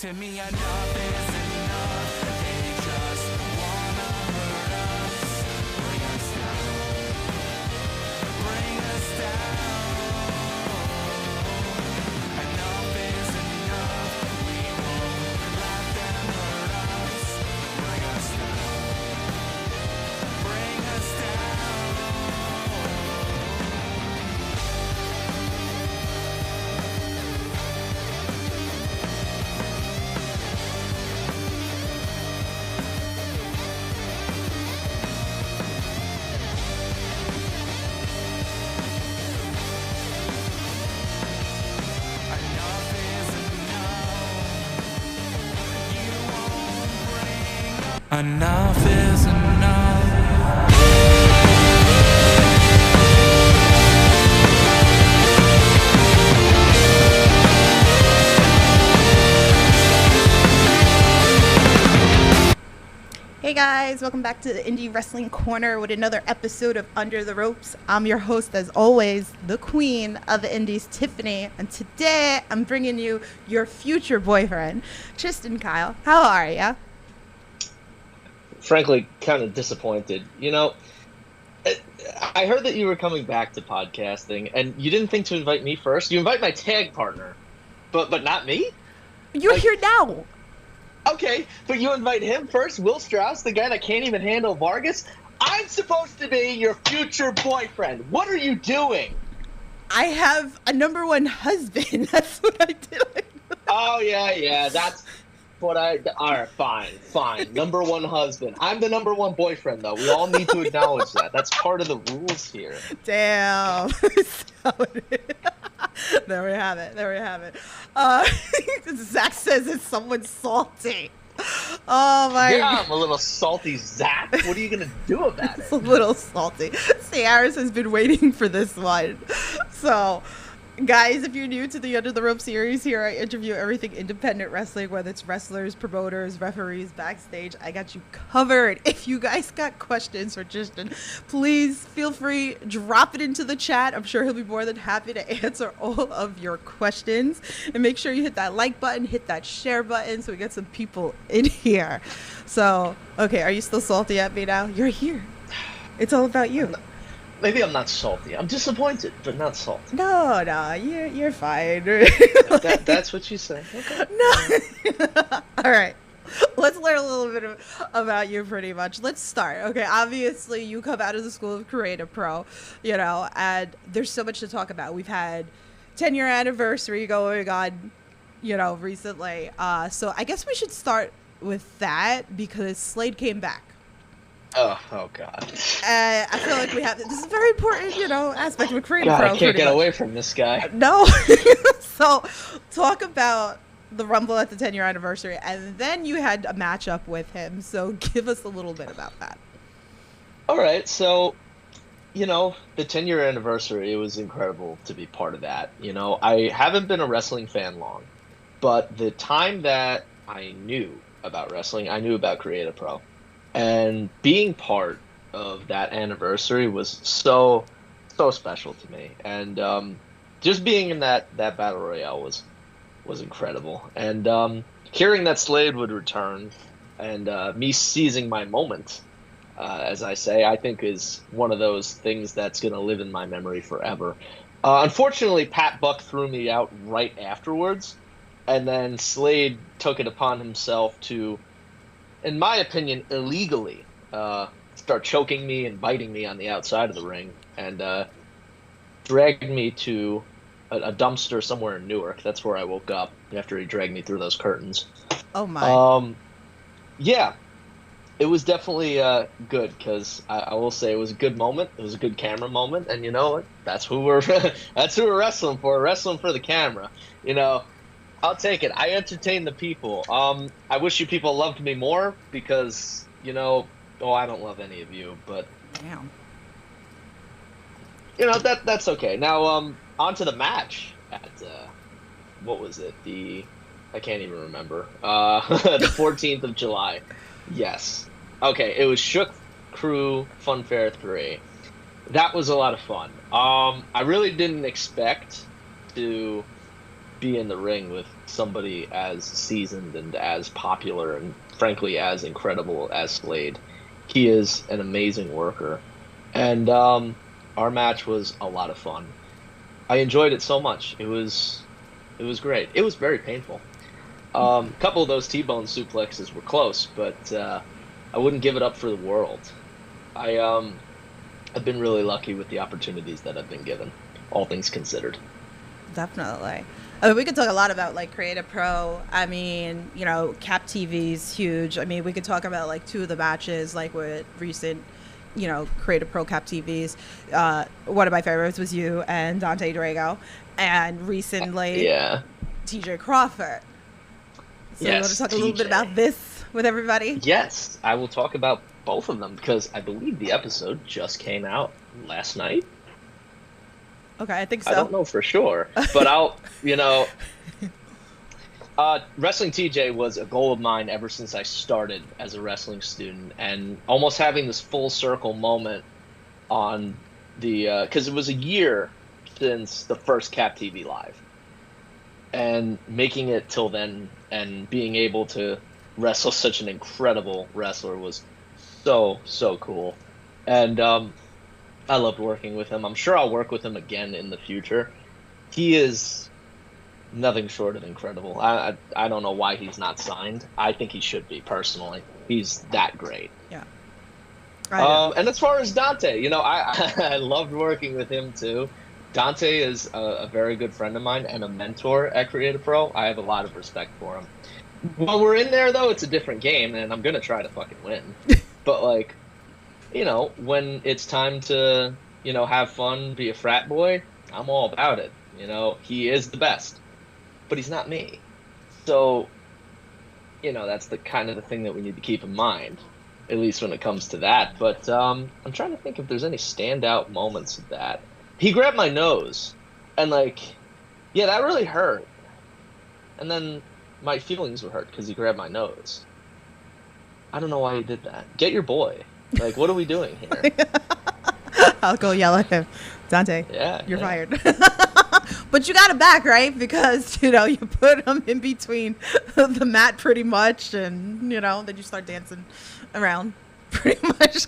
To me, enough is enough. They just wanna hurt us. Bring us down. Bring us down. Enough is enough. We won't let them hurt us. Bring us down. Bring us down. Enough is enough. You won't bring. Enough is enough. Hey guys, welcome back to the Indie Wrestling Corner with another episode of Under the Ropes. I'm your host, as always, the queen of the Indies, Tiffany, and today I'm bringing you your future boyfriend, TristianKyle. How are ya? Frankly, kind of disappointed. You know, I heard that you were coming back to podcasting, and you didn't think to invite me first. You invite my tag partner, but not me? You're here now. Okay, but you invite him first? Will Strauss, the guy that can't even handle Vargas? I'm supposed to be your future boyfriend. What are you doing? I have a number one husband. That's what I did. Oh, yeah, that's what I... All right, fine. Number one husband. I'm the number one boyfriend, though. We all need to acknowledge that. That's part of the rules here. Damn. There we have it. Zach says it's someone salty. Oh my Yeah, God. I'm a little salty, Zach. What are you going to do about It's it? a little salty. Ciaris has been waiting for this one. So, guys, if you're new to the Under the Rope series, here I interview everything independent wrestling, whether it's wrestlers, promoters, referees, backstage. I got you covered. If you guys got questions for Tristan, please feel free, drop it into the chat. I'm sure he'll be more than happy to answer all of your questions. And make sure you hit that like button, hit that share button so we get some people in here. So, okay, are you still salty at me now? You're here. It's all about you. Maybe I'm not salty. I'm disappointed, but not salty. No, you're fine. That's what you say. Okay. No. All right. Let's learn a little bit about you pretty much. Let's start. Okay, obviously you come out of the School of Creative Pro, and there's so much to talk about. We've had 10-year anniversary going on, recently. So I guess we should start with that because Slade came back. Oh God. I feel like we have this is a very important, aspect of a creative God, pro. I can't get much. away from this guy. No. So, talk about the Rumble at the 10-year anniversary, and then you had a matchup with him. So, give us a little bit about that. All right, so, the 10-year anniversary, it was incredible to be part of that. I haven't been a wrestling fan long, but the time that I knew about wrestling, I knew about Creative Pro. And being part of that anniversary was so special to me. And just being in that Battle Royale was incredible. And hearing that Slade would return and me seizing my moment, as I say, I think is one of those things that's going to live in my memory forever. Unfortunately, Pat Buck threw me out right afterwards. And then Slade took it upon himself to, in my opinion, illegally start choking me and biting me on the outside of the ring and dragged me to a dumpster somewhere in Newark. That's where I woke up after he dragged me through those curtains. Oh, my. Yeah, it was definitely good because I will say it was a good moment. It was a good camera moment. And, that's who we're wrestling for. We're wrestling for the camera, I'll take it. I entertain the people. I wish you people loved me more because, I don't love any of you, but Damn. That's okay. Now, on to the match at what was it? I can't even remember. The 14th of July. Yes. Okay, it was Shook Crew Funfair 3. That was a lot of fun. I really didn't expect to be in the ring with somebody as seasoned and as popular and frankly as incredible as Slade. He is an amazing worker. And our match was a lot of fun. I enjoyed it so much. It was great. It was very painful. A couple of those T-bone suplexes were close, but I wouldn't give it up for the world. I've been really lucky with the opportunities that I've been given, all things considered. Definitely. I mean, we could talk a lot about like Creative Pro. I mean, you know, Cap TV's huge. I mean, we could talk about like two of the matches, like with recent, you know, Creative Pro Cap TVs. One of my favorites was you and Dante Drago, and recently, Yeah. TJ Crawford. So you want to Yes, talk a little bit TJ. about this with everybody? Yes, I will talk about both of them because I believe the episode just came out last night. Okay, I think so. I don't know for sure, but Wrestling TJ was a goal of mine ever since I started as a wrestling student, and almost having this full circle moment on the, because it was a year since the first Cap TV Live, and making it till then and being able to wrestle such an incredible wrestler was so cool. And I loved working with him. I'm sure I'll work with him again in the future. He is nothing short of incredible. I don't know why he's not signed. I think he should be, personally. He's that great. Yeah. And as far as Dante, you know, I loved working with him too. Dante is a very good friend of mine and a mentor at Creative Pro. I have a lot of respect for him. When we're in there, though, it's a different game, and I'm going to try to fucking win. But, like, you know, when it's time to, you know, have fun, be a frat boy, I'm all about it. You know, he is the best, but he's not me. So, you know, that's the kind of the thing that we need to keep in mind, at least when it comes to that. But I'm trying to think if there's any standout moments of that. He grabbed my nose, and, like, yeah, that really hurt. And then my feelings were hurt because he grabbed my nose. I don't know why he did that. Get your boy. Like, what are we doing here? I'll go yell at him. Dante, Yeah, you're yeah. fired. But you got it back, right? Because, you know, you put him in between the mat pretty much, and, you know, then you start dancing around pretty much.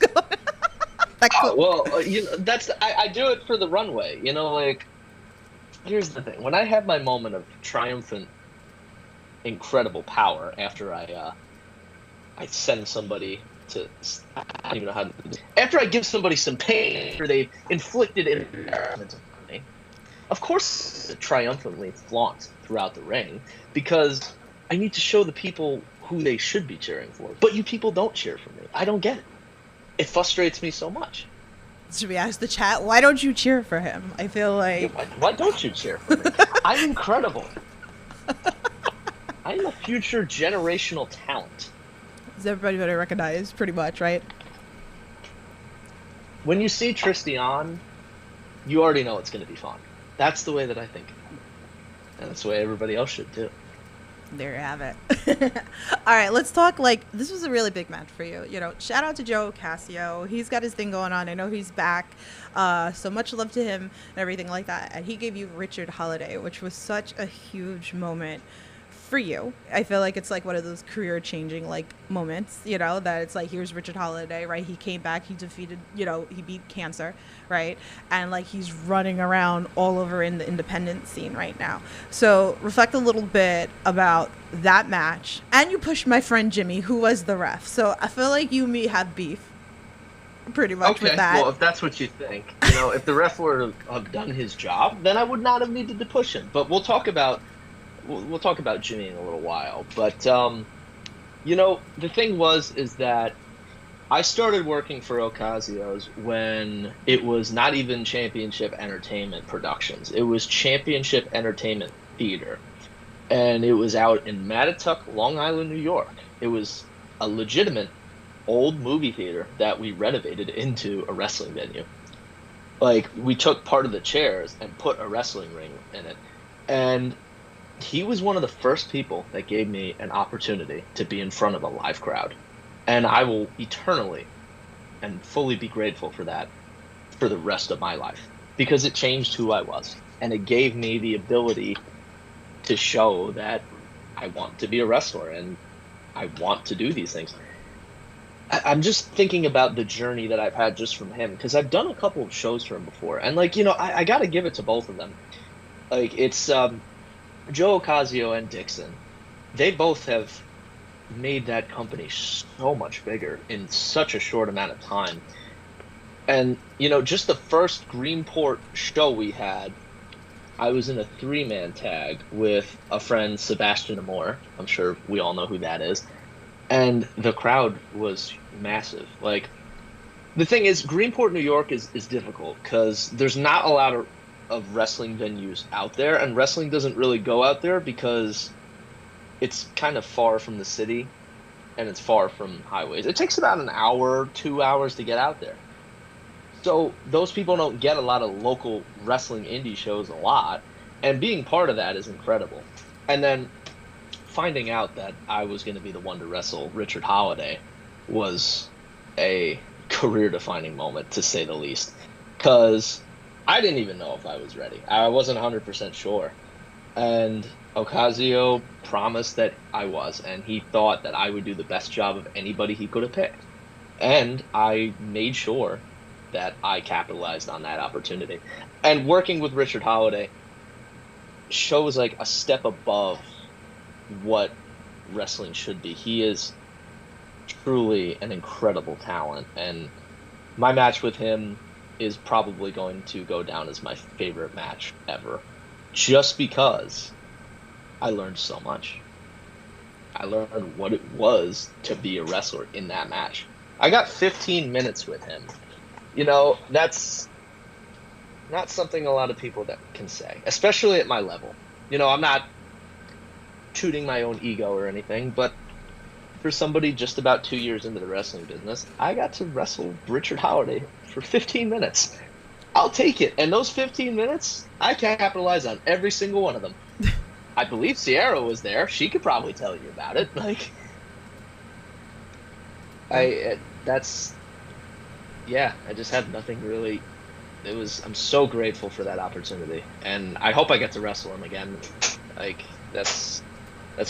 Well, you know, I do it for the runway. You know, like, here's the thing. When I have my moment of triumphant, incredible power after I send somebody to, I don't even know how to, after I give somebody some pain after they've inflicted embarrassment on me, of course triumphantly flaunt throughout the ring, because I need to show the people who they should be cheering for. But you people don't cheer for me. I don't get it. It frustrates me so much. Should we ask the chat, why don't you cheer for him? I feel like... Why don't you cheer for me? I'm incredible. I'm a future generational talent. Is everybody better recognize pretty much, right? When you see Tristian, you already know it's going to be fun. That's the way that I think. And that's the way everybody else should too. There you have it. All right, let's talk, like, this was a really big match for you. You know, shout out to Joe Casio. He's got his thing going on. I know he's back. So much love to him and everything like that. And he gave you Richard Holiday, which was such a huge moment for you. I feel like it's like one of those career changing like moments, you know, that it's like, here's Richard Holiday, right? He came back, he defeated, you know, he beat cancer, right? And like he's running around all over in the independent scene right now. So reflect a little bit about that match. And you pushed my friend Jimmy, who was the ref. So I feel like you and me have beef pretty much with that. Well, if that's what you think, you know, if the ref were to have done his job, then I would not have needed to push him. But we'll talk about Jimmy in a little while. But you know, the thing is that I started working for Ocasio's when it was not even Championship Entertainment Productions. It was Championship Entertainment Theater. And it was out in Mattituck, Long Island, New York. It was a legitimate old movie theater that we renovated into a wrestling venue. Like, we took part of the chairs and put a wrestling ring in it. And he was one of the first people that gave me an opportunity to be in front of a live crowd. And I will eternally and fully be grateful for that for the rest of my life. Because it changed who I was. And it gave me the ability to show that I want to be a wrestler and I want to do these things. I'm just thinking about the journey that I've had just from him, because I've done a couple of shows for him before, and like, I got to give it to both of them. Like, it's Joe Ocasio and Dixon. They both have made that company so much bigger in such a short amount of time. And just the first Greenport show we had, I was in a 3-man tag with a friend, Sebastian Amore. I'm sure we all know who that is. And the crowd was massive. Like, the thing is, Greenport, New York is difficult because there's not a lot of wrestling venues out there, and wrestling doesn't really go out there because it's kind of far from the city and it's far from highways. It takes about an hour, 2 hours to get out there. So those people don't get a lot of local wrestling indie shows a lot, and being part of that is incredible. And then finding out that I was going to be the one to wrestle Richard Holiday was a career-defining moment, to say the least, because I didn't even know if I was ready. I wasn't 100% sure. And Ocasio promised that I was, and he thought that I would do the best job of anybody he could have picked. And I made sure that I capitalized on that opportunity. And working with Richard Holiday shows like a step above what wrestling should be. He is truly an incredible talent, and my match with him is probably going to go down as my favorite match ever, just because I learned so much. I learned what it was to be a wrestler in that match. I got 15 minutes with him. That's not something a lot of people that can say, especially at my level. I'm not tooting my own ego or anything, but for somebody just about 2 years into the wrestling business, I got to wrestle Richard Holiday for 15 minutes. I'll take it. And those 15 minutes, I capitalized on every single one of them. I believe Sierra was there. She could probably tell you about it. I just had nothing really. I'm so grateful for that opportunity, and I hope I get to wrestle him again. That's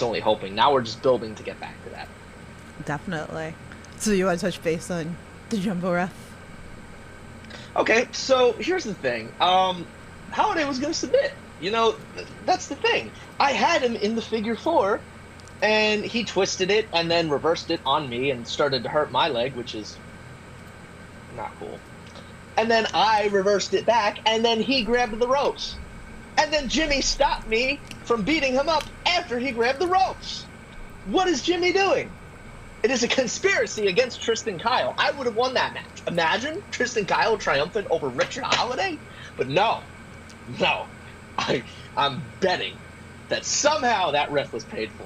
only hoping. Now we're just building to get back to that. Definitely. So you want to touch base on the Jumbo Ref? Okay, so here's the thing. Holiday was going to submit. That's the thing. I had him in the figure 4, and he twisted it and then reversed it on me and started to hurt my leg, which is not cool. And then I reversed it back, and then he grabbed the ropes. And then Jimmy stopped me from beating him up after he grabbed the ropes. What is Jimmy doing? It is a conspiracy against TristianKyle. I would have won that match. Imagine TristianKyle triumphant over Richard Holiday? But no. I'm betting that somehow that ref was paid for.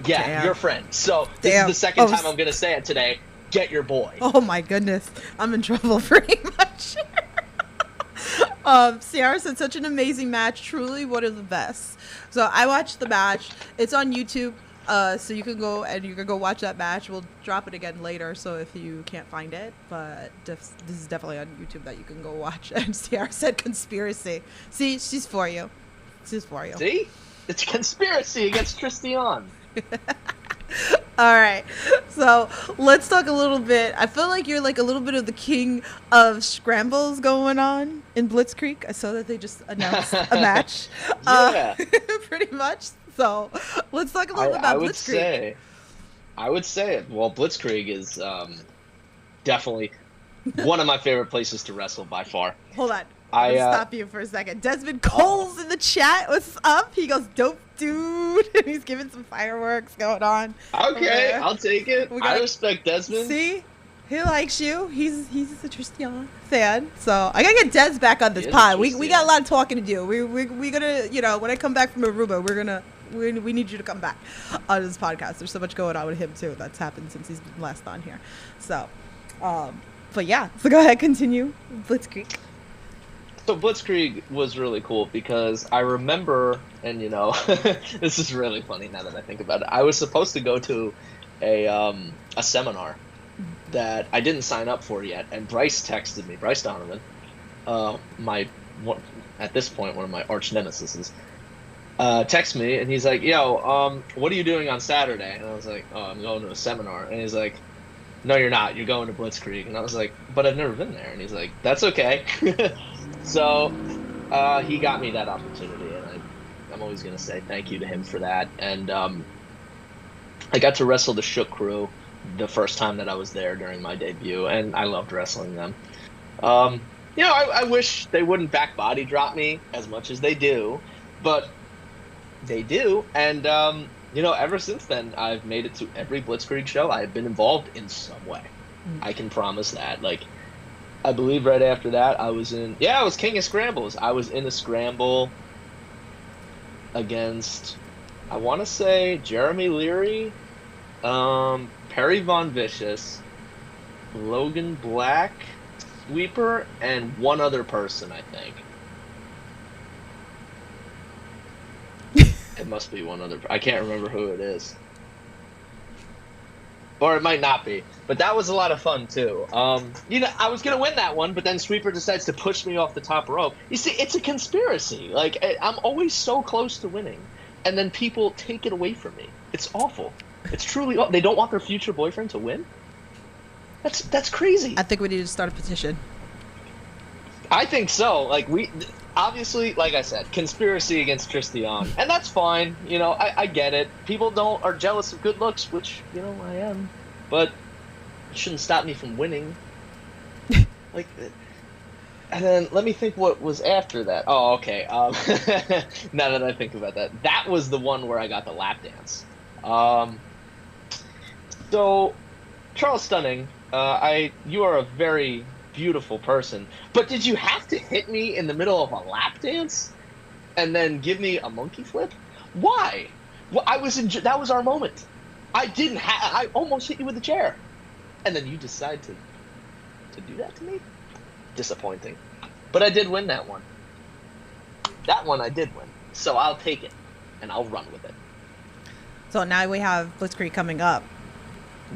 Yeah, Damn. your friend. So this is the second time I'm going to say it today. Get your boy. Oh my goodness. I'm in trouble pretty much. Sierra said, such an amazing match. Truly one of the best. So I watched the match. It's on YouTube. So you can go watch that match. We'll drop it again later, so if you can't find it, but this is definitely on YouTube that you can go watch. And Sierra said conspiracy. See, she's for you. She's for you. See? It's a conspiracy against Tristian. All right, so let's talk a little bit. I feel like you're like a little bit of the king of scrambles going on in Blitzkrieg. I saw that they just announced a match. Yeah. Pretty much. So let's talk a little bit about Blitzkrieg. I would say, well, Blitzkrieg is definitely one of my favorite places to wrestle by far. Hold on. I'll stop you for a second. Desmond Cole's in the chat. What's up? He goes, dope dude. And he's giving some fireworks going on. Okay, I'll take it. I respect Desmond. See? He likes you. He's a Tristian fan. So I gotta get Des back on this pod. We got a lot of talking to do. We gonna, when I come back from Aruba, we need you to come back on this podcast. There's so much going on with him too that's happened since he's been last on here. So but yeah, so go ahead, continue. Blitzkrieg. So Blitzkrieg was really cool because I remember, and this is really funny now that I think about it. I was supposed to go to a seminar that I didn't sign up for yet, and Bryce texted me, Bryce Donovan, at this point one of my arch nemesis, texts me and he's like, "Yo, what are you doing on Saturday?" And I was like, "Oh, I'm going to a seminar." And he's like, "No, you're not. You're going to Blitzkrieg." And I was like, "But I've never been there." And he's like, "That's okay." So he got me that opportunity, and I'm always gonna say thank you to him for that. And I got to wrestle the Shook Crew the first time that I was there during my debut, and I loved wrestling them. I wish they wouldn't back body drop me as much as they do, but they do. And ever since then, I've made it to every Blitzkrieg show. I've been involved in some way. I can promise that. Like, I believe right after that, I was King of Scrambles. I was in a scramble against, I want to say, Jeremy Leary, Perry Von Vicious, Logan Black, Sweeper, and one other person, I think. It must be one other. I can't remember who it is. Or it might not be. But that was a lot of fun, too. I was going to win that one, but then Sweeper decides to push me off the top rope. You see, it's a conspiracy. Like, I'm always so close to winning, and then people take it away from me. It's awful. It's truly awful. They don't want their future boyfriend to win? That's crazy. I think we need to start a petition. I think so. Like, obviously, like I said, conspiracy against Tristian, and that's fine. I get it. People are jealous of good looks, which I am, but it shouldn't stop me from winning. Like, and then let me think what was after that. Oh, okay. Now that I think about that, that was the one where I got the lap dance. So, Charles Stunning, you are a very beautiful person, but did you have to hit me in the middle of a lap dance and then give me a monkey flip? Why? Well, that was our moment. I almost hit you with a chair, and then you decide to do that to me? Disappointing. But I did win that one. That one I did win, so I'll take it and I'll run with it. So now we have Blitzkrieg coming up.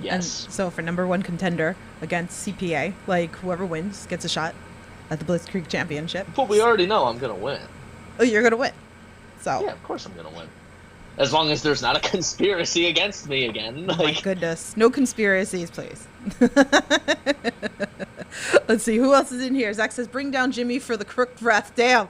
Yes. And so for number one contender against CPA, like whoever wins gets a shot at the Blitzkrieg Championship. But we already know I'm going to win. Oh, you're going to win. So yeah, of course I'm going to win. As long as there's not a conspiracy against me again. Oh my goodness. No conspiracies, please. Let's see. Who else is in here? Zach says, bring down Jimmy for the crooked breath. Damn.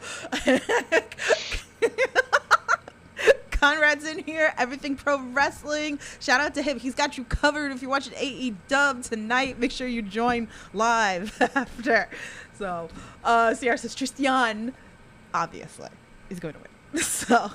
Conrad's in here. Everything Pro Wrestling. Shout out to him. He's got you covered. If you're watching AEW tonight, make sure you join live after. So, CR says Tristian, obviously, is going to win. So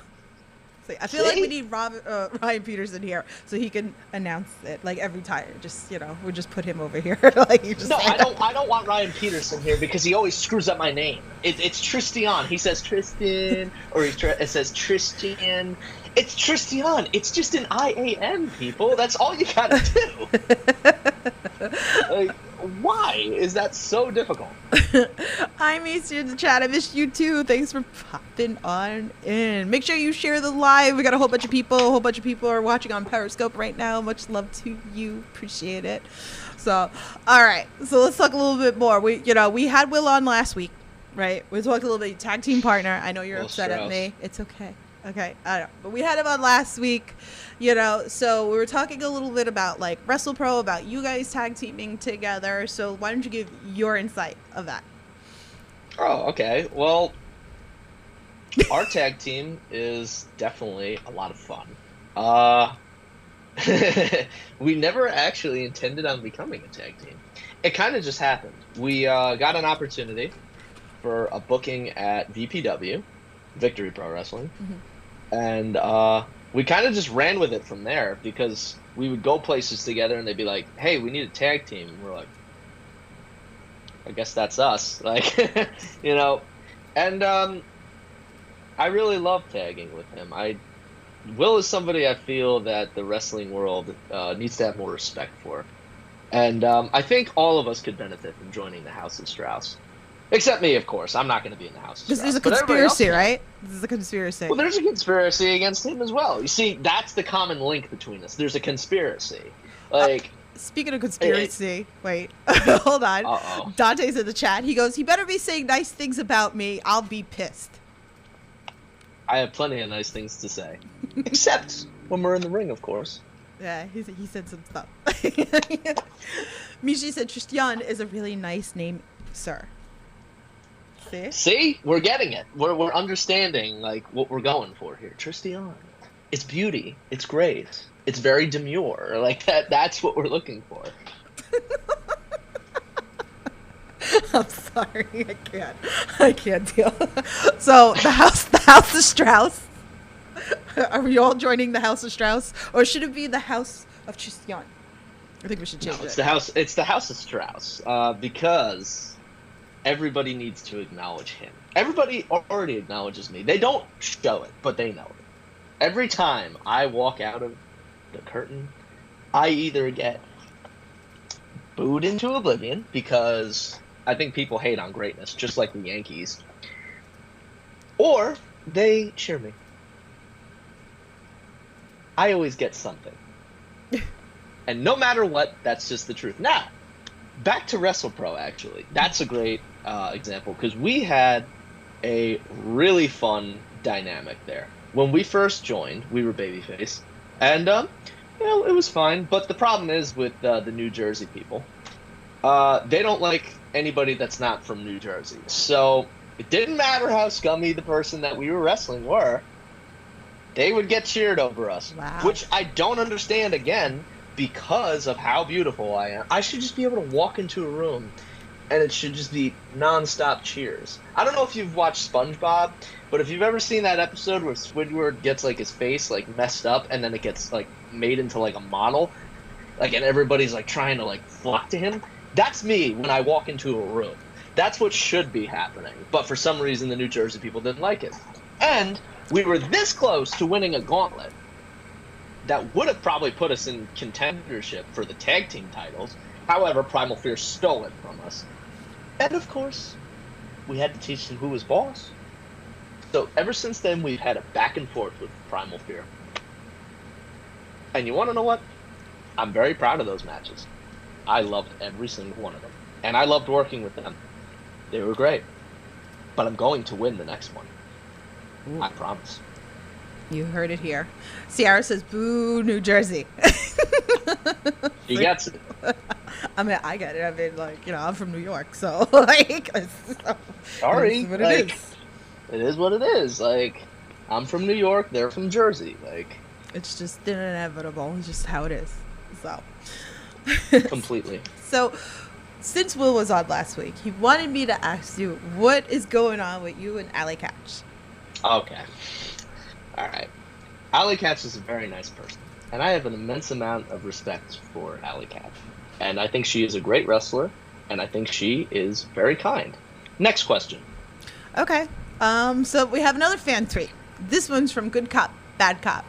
I feel like we need Ryan Peterson here so he can announce it like every time. Just we'll just put him over here. I don't want Ryan Peterson here because he always screws up my name. It's Tristian. He says Tristan, or it says Tristian. It's Tristian. It's just an IAN, people. That's all you gotta do. Like, why is that so difficult? I missed you in the chat. I missed you too. Thanks for popping on in. Make sure you share the live. We got a whole bunch of people. A whole bunch of people are watching on Periscope right now. Much love to you. Appreciate it. So, all right. So let's talk a little bit more. We had Will on last week, right? We talked a little bit tag team partner. I know you're upset at me. It's okay. Okay, I don't know. But we had him on last week, so we were talking a little bit about like WrestlePro, about you guys tag teaming together. So why don't you give your insight of that? Oh, okay. Well, our tag team is definitely a lot of fun. We never actually intended on becoming a tag team. It kind of just happened. We got an opportunity for a booking at VPW, Victory Pro Wrestling. Mm-hmm. And we kind of just ran with it from there because we would go places together and they'd be like, hey, we need a tag team. And we're like, I guess that's us. Like, And I really love tagging with him. Will is somebody I feel that the wrestling world needs to have more respect for. And I think all of us could benefit from joining the House of Strauss. Except me, of course. I'm not going to be in the House of Strauss. There's a conspiracy, right? This is a conspiracy. Well, there's a conspiracy against him as well. You see, that's the common link between us. There's a conspiracy. Like, speaking of conspiracy, wait, hold on. Uh-oh. Dante's in the chat. He goes, he better be saying nice things about me. I'll be pissed. I have plenty of nice things to say. Except when we're in the ring, of course. Yeah, he said some stuff. Michi said Tristian is a really nice name, sir. See? See? We're getting it. We're understanding, like, what we're going for here. Tristian. It's beauty. It's grace. It's very demure. Like, that's what we're looking for. I'm sorry, I can't deal. So the house of Strauss. Are we all joining the House of Strauss, or should it be the House of Tristian? I think we should change No, it. it's the House of Strauss, because everybody needs to acknowledge him. Everybody already acknowledges me. They don't show it, but they know it. Every time I walk out of the curtain, I either get booed into oblivion because I think people hate on greatness, just like the Yankees, or they cheer me. I always get something. And no matter what, that's just the truth. Now, back to WrestlePro, actually. That's a great example, because we had a really fun dynamic there. When we first joined, we were babyface. And, it was fine. But the problem is with the New Jersey people, they don't like anybody that's not from New Jersey. So it didn't matter how scummy the person that we were wrestling were. They would get cheered over us, Wow. which I don't understand, again, because of how beautiful I am. I should just be able to walk into a room, and it should just be nonstop cheers. I don't know if you've watched SpongeBob, but if you've ever seen that episode where Squidward gets, like, his face, like, messed up, and then it gets, like, made into, like, a model, like, and everybody's, like, trying to, like, flock to him, that's me when I walk into a room. That's what should be happening. But for some reason, the New Jersey people didn't like it. And we were this close to winning a gauntlet that would have probably put us in contendership for the tag team titles. However, Primal Fear stole it from us. And of course, we had to teach them who was boss. So ever since then, we've had a back and forth with Primal Fear. And you want to know what? I'm very proud of those matches. I loved every single one of them. And I loved working with them. They were great. But I'm going to win the next one. Ooh. I promise. You heard it here. Ciara says, boo, New Jersey. He gets it. I mean, I get it. I mean, like, I'm from New York, so, like, Sorry. it's what like, it is. It is what it is. Like, I'm from New York, they're from Jersey. Like, It's just inevitable. It's just how it is. So. completely. So, since Will was on last week, he wanted me to ask you, what is going on with you and Alley Catch? Okay. Alright. Alley Catch is a very nice person. And I have an immense amount of respect for Alley Catch. And I think she is a great wrestler. And I think she is very kind. Next question. Okay. So we have another fan tweet. This one's from Good Cop, Bad Cop.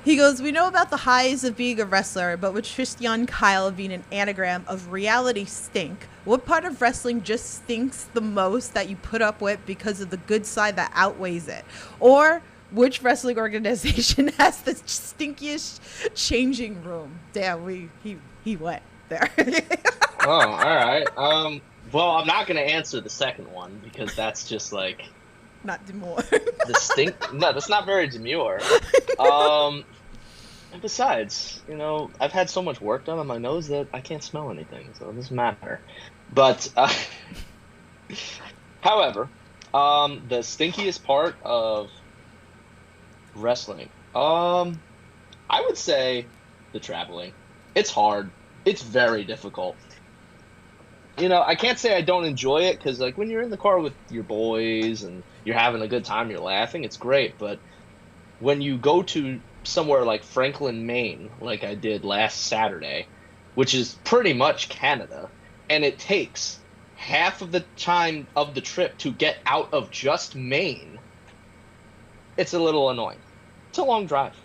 He goes, we know about the highs of being a wrestler, but with TristianKyle being an anagram of reality stink, what part of wrestling just stinks the most that you put up with because of the good side that outweighs it? Or which wrestling organization has the stinkiest changing room? Damn, he went there. Oh, alright. Well, I'm not going to answer the second one because that's just like... Not demure. The stink? No, that's not very demure. And besides, I've had so much work done on my nose that I can't smell anything, so it doesn't matter. But, however, the stinkiest part of wrestling, I would say the traveling. It's hard. It's very difficult. I can't say I don't enjoy it, because, like, when you're in the car with your boys and you're having a good time, you're laughing, it's great. But when you go to somewhere like Franklin, Maine, like I did last Saturday, which is pretty much Canada, and it takes half of the time of the trip to get out of just Maine, it's a little annoying. It's a long drive.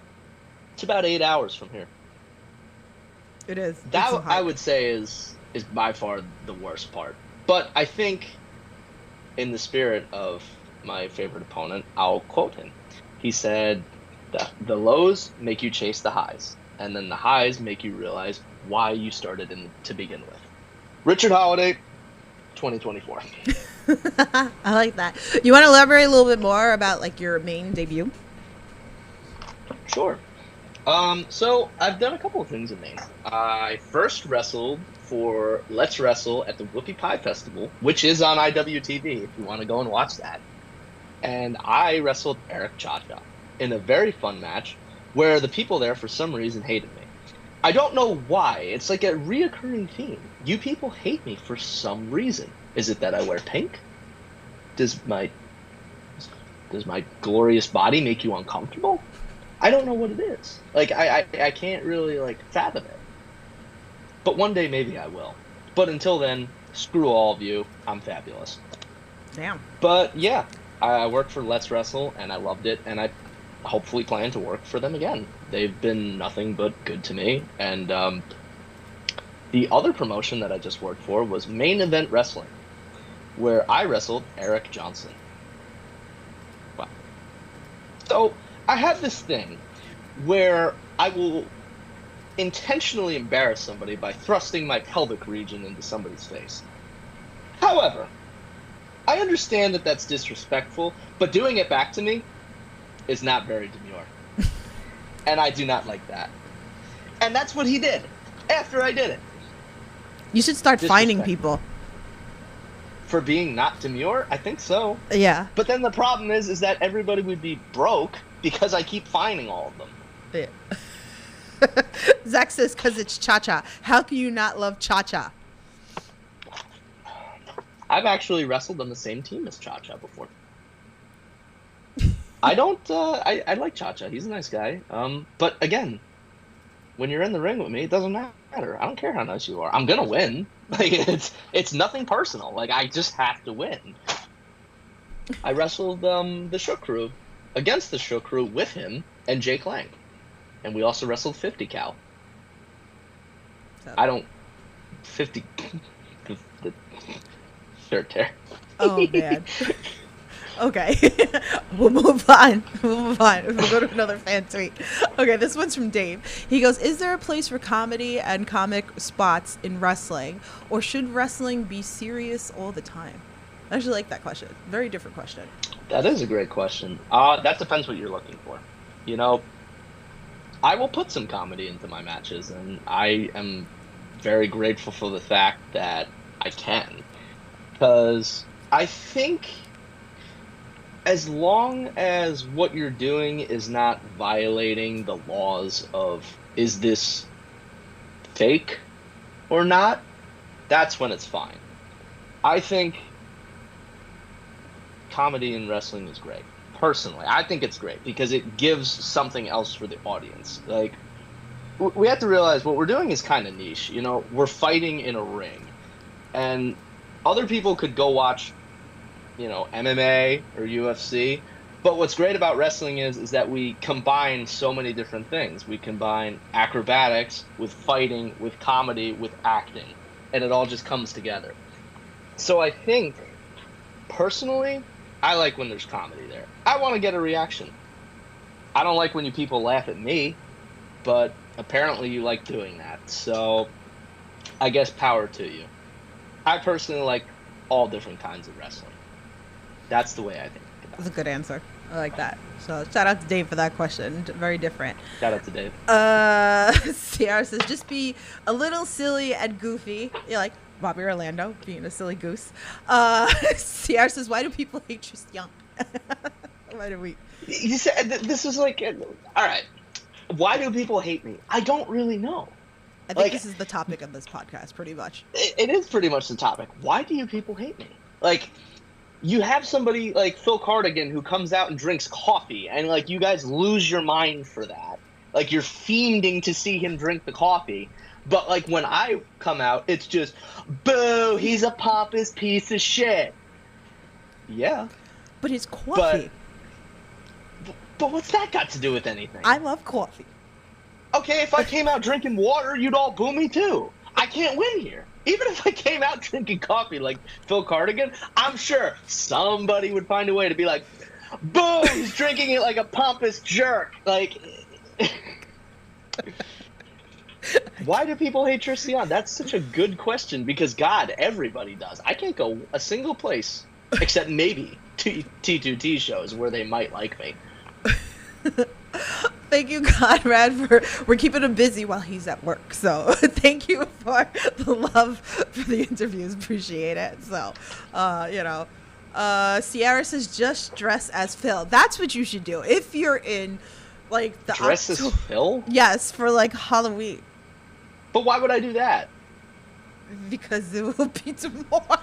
It's about 8 hours from here. It is. That, It's a I hike. would say, is by far the worst part. But I think, in the spirit of my favorite opponent, I'll quote him. He said, the lows make you chase the highs, and then the highs make you realize why you started to begin with. Richard Holiday, 2024. I like that. You want to elaborate a little bit more about like your main debut? Sure. So I've done a couple of things in Maine. I first wrestled for Let's Wrestle at the Whoopie Pie Festival, which is on IWTV if you want to go and watch that. And I wrestled Eric Chacha in a very fun match where the people there for some reason hated me. I don't know why. It's like a reoccurring theme. You people hate me for some reason. Is it that I wear pink? Does my glorious body make you uncomfortable? I don't know what it is. Like, I can't really, like, fathom it. But one day, maybe I will. But until then, screw all of you. I'm fabulous. Damn. But, yeah, I worked for Let's Wrestle, and I loved it, and I hopefully plan to work for them again. They've been nothing but good to me. And the other promotion that I just worked for was Main Event Wrestling, where I wrestled Eric Johnson. Wow. So I have this thing where I will intentionally embarrass somebody by thrusting my pelvic region into somebody's face. However, I understand that that's disrespectful, but doing it back to me is not very demure. And I do not like that. And that's what he did after I did it. You should start finding people. For being not demure? I think so. Yeah. But then the problem is that everybody would be broke because I keep finding all of them. Yeah. Zach says, because it's Cha-Cha. How can you not love Cha-Cha? I've actually wrestled on the same team as Cha-Cha before. I don't, I like Cha-Cha. He's a nice guy. But again, when you're in the ring with me, it doesn't matter. I don't care how nice you are. I'm gonna win. Like, it's nothing personal. Like, I just have to win. I wrestled the Shook Crew against the Shook Crew with him and Jake Lang. And we also wrestled 50 Cal. So. I don't 50 the shirt tear. Oh man. Okay. We'll move on. We'll go to another fan tweet. Okay, this one's from Dave. He goes, is there a place for comedy and comic spots in wrestling? Or should wrestling be serious all the time? I actually like that question. Very different question. That is a great question. That depends what you're looking for. You know, I will put some comedy into my matches, and I am very grateful for the fact that I can. Because I think as long as what you're doing is not violating the laws of, is this fake or not, that's when it's fine. I think comedy in wrestling is great. Personally, I think it's great because it gives something else for the audience. Like, we have to realize what we're doing is kind of niche. You know, we're fighting in a ring, and other people could go watch, you know, MMA or UFC. But what's great about wrestling is that we combine so many different things. We combine acrobatics with fighting, with comedy, with acting, and it all just comes together. So I think, personally, I like when there's comedy there. I want to get a reaction. I don't like when you people laugh at me, but apparently you like doing that. So I guess power to you. I personally like all different kinds of wrestling. That's the way I think about it. That's a good answer. I like that. So shout out to Dave for that question. Very different. Shout out to Dave. Ciara says, just be a little silly and goofy. You like Bobby Orlando being a silly goose. Ciara says, why do people hate Tristian? Why do we? You said this is like, all right. Why do people hate me? I don't really know. I think this is the topic of this podcast, pretty much. It is pretty much the topic. Why do you people hate me? Like, you have somebody like Phil Cardigan who comes out and drinks coffee, and like you guys lose your mind for that. Like, you're fiending to see him drink the coffee. But like when I come out, it's just, boo, he's a pompous piece of shit. Yeah. But it's coffee. But what's that got to do with anything? I love coffee. Okay, if I came out drinking water, you'd all boo me too. I can't win here. Even if I came out drinking coffee like Phil Cardigan, I'm sure somebody would find a way to be like, boo, he's drinking it like a pompous jerk. Like, why do people hate Tristian? That's such a good question because, God, everybody does. I can't go a single place except maybe T2T shows where they might like me. Thank you, Conrad, for we're keeping him busy while he's at work. So thank you for the love for the interviews. Appreciate it. So, Sierra says just dress as Phil. That's what you should do if you're in like the Dress as Phil? Yes, for like Halloween. But why would I do that? Because it will be tomorrow.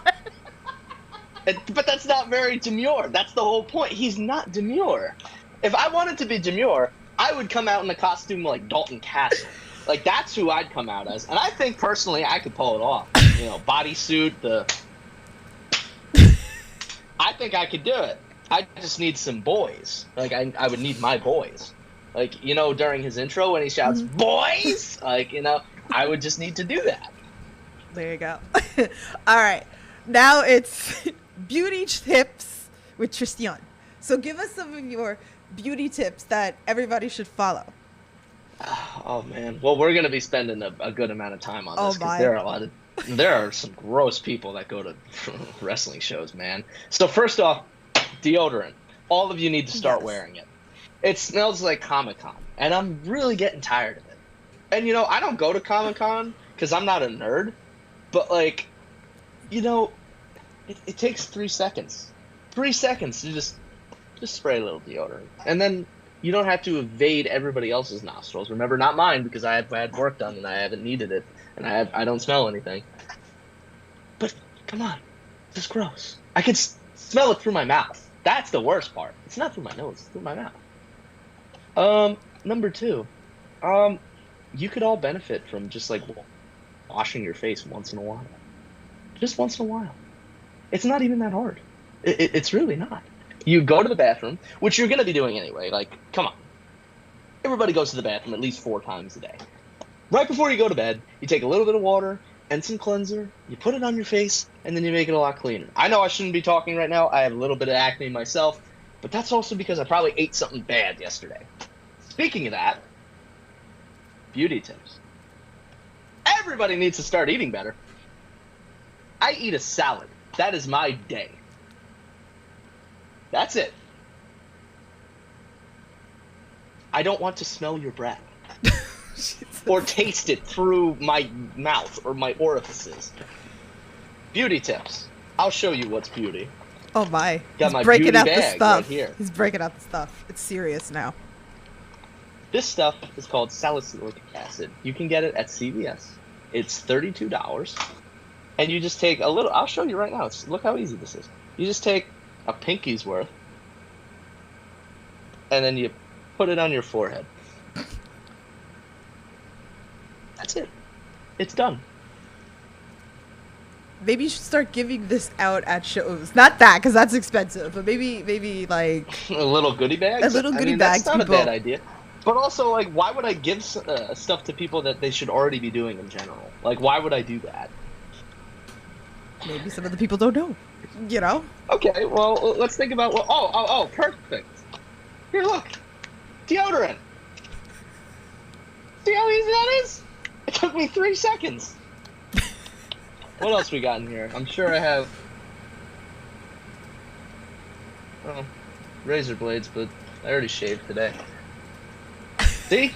But that's not very demure. That's the whole point. He's not demure. If I wanted to be demure, I would come out in a costume like Dalton Castle. Like, that's who I'd come out as. And I think, personally, I could pull it off. You know, bodysuit, I think I could do it. I just need some boys. Like, I would need my boys. Like, you know, during his intro when he shouts, boys! Like, you know, I would just need to do that. There you go. All right. Now it's beauty tips with Tristian. So give us some of your beauty tips that everybody should follow. Oh, man. Well, we're going to be spending a good amount of time on this because there are some gross people that go to wrestling shows, man. So first off, deodorant. All of you need to start wearing it. It smells like Comic-Con, and I'm really getting tired of it. And, you know, I don't go to Comic-Con because I'm not a nerd, but, like, you know, it takes 3 seconds. 3 seconds to just spray a little deodorant. And then you don't have to evade everybody else's nostrils. Remember, not mine, because I have had work done and I haven't needed it, and I don't smell anything. But, come on. It's gross. I can smell it through my mouth. That's the worst part. It's not through my nose, it's through my mouth. Number 2. You could all benefit from just, like, washing your face once in a while. Just once in a while. It's not even that hard. It's really not. You go to the bathroom, which you're going to be doing anyway. Like, come on. Everybody goes to the bathroom at least 4 times a day. Right before you go to bed, you take a little bit of water and some cleanser, you put it on your face, and then you make it a lot cleaner. I know I shouldn't be talking right now. I have a little bit of acne myself, but that's also because I probably ate something bad yesterday. Speaking of that, beauty tips. Everybody needs to start eating better. I eat a salad. That is my day. That's it. I don't want to smell your breath. Or taste it through my mouth or my orifices. Beauty tips. I'll show you what's beauty. Oh my. Got He's my breaking beauty out the bag stuff. right here. He's breaking out the stuff. It's serious now. This stuff is called salicylic acid. You can get it at CVS. It's $32. And you just take a little, I'll show you right now. Look how easy this is. You just take a pinky's worth, and then you put it on your forehead. That's it. It's done. Maybe you should start giving this out at shows. Not that, because that's expensive, but maybe like A little goodie bag? A little goodie bag That's not people- a bad idea. But also, like, why would I give stuff to people that they should already be doing in general? Like, why would I do that? maybe some of the people don't know. You know? Okay, well, let's think about what. Oh, perfect. Here, look. Deodorant. See how easy that is? It took me 3 seconds. What else we got in here? I'm sure I have. Oh, razor blades, but I already shaved today. See?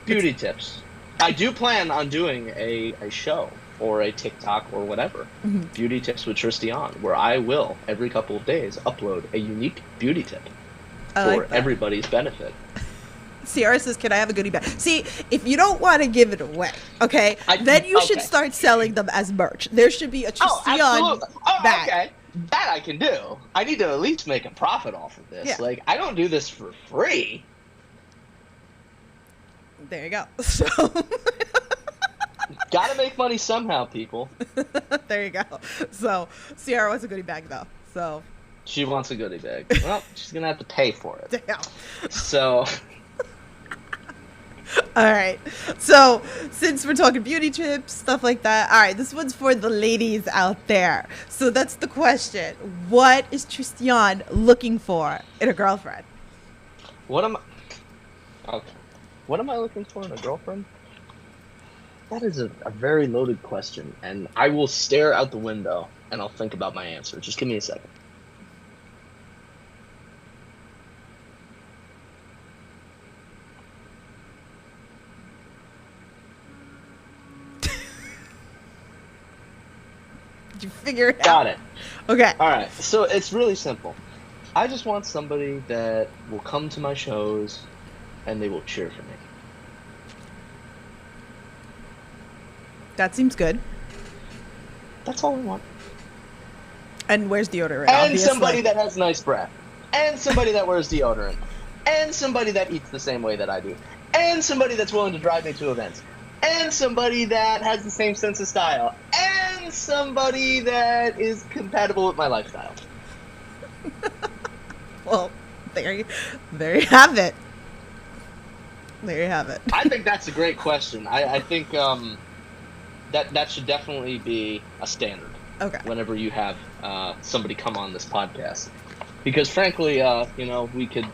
Beauty tips. I do plan on doing a show or a TikTok or whatever. Beauty tips with Tristian, where I will, every couple of days, upload a unique beauty tip I for like that. everybody's benefit. Sierra says, can I have a goodie bag? See, if you don't want to give it away, okay, then you should okay. start selling them as merch. There should be a Tristian absolutely. Oh, bag. okay. That I can do. I need to at least make a profit off of this. Yeah. Like, I don't do this for free. There you go. So Gotta make money somehow, people. there you go. So Sierra wants a goodie bag though. So She wants a goodie bag. Well, she's gonna have to pay for it. damn. So, All right. So since we're talking beauty tips, stuff like that. All right, this one's for the ladies out there. So that's the question. What is Tristian looking for in a girlfriend? what am I looking for in a girlfriend? That is a very loaded question, and I will stare out the window and I'll think about my answer. Just give me a second. Did you figure it out? Got it. Okay. All right. So it's really simple. I just want somebody that will come to my shows and they will cheer for me. That seems good. That's all I want. And where's deodorant? And obviously. somebody that has nice breath. And somebody that wears deodorant. And somebody that eats the same way that I do. And somebody that's willing to drive me to events. And somebody that has the same sense of style. And somebody that is compatible with my lifestyle. Well, there you have it. There you have it. I think that's a great question. I think that should definitely be a standard. Okay. Whenever you have somebody come on this podcast. Because frankly, we could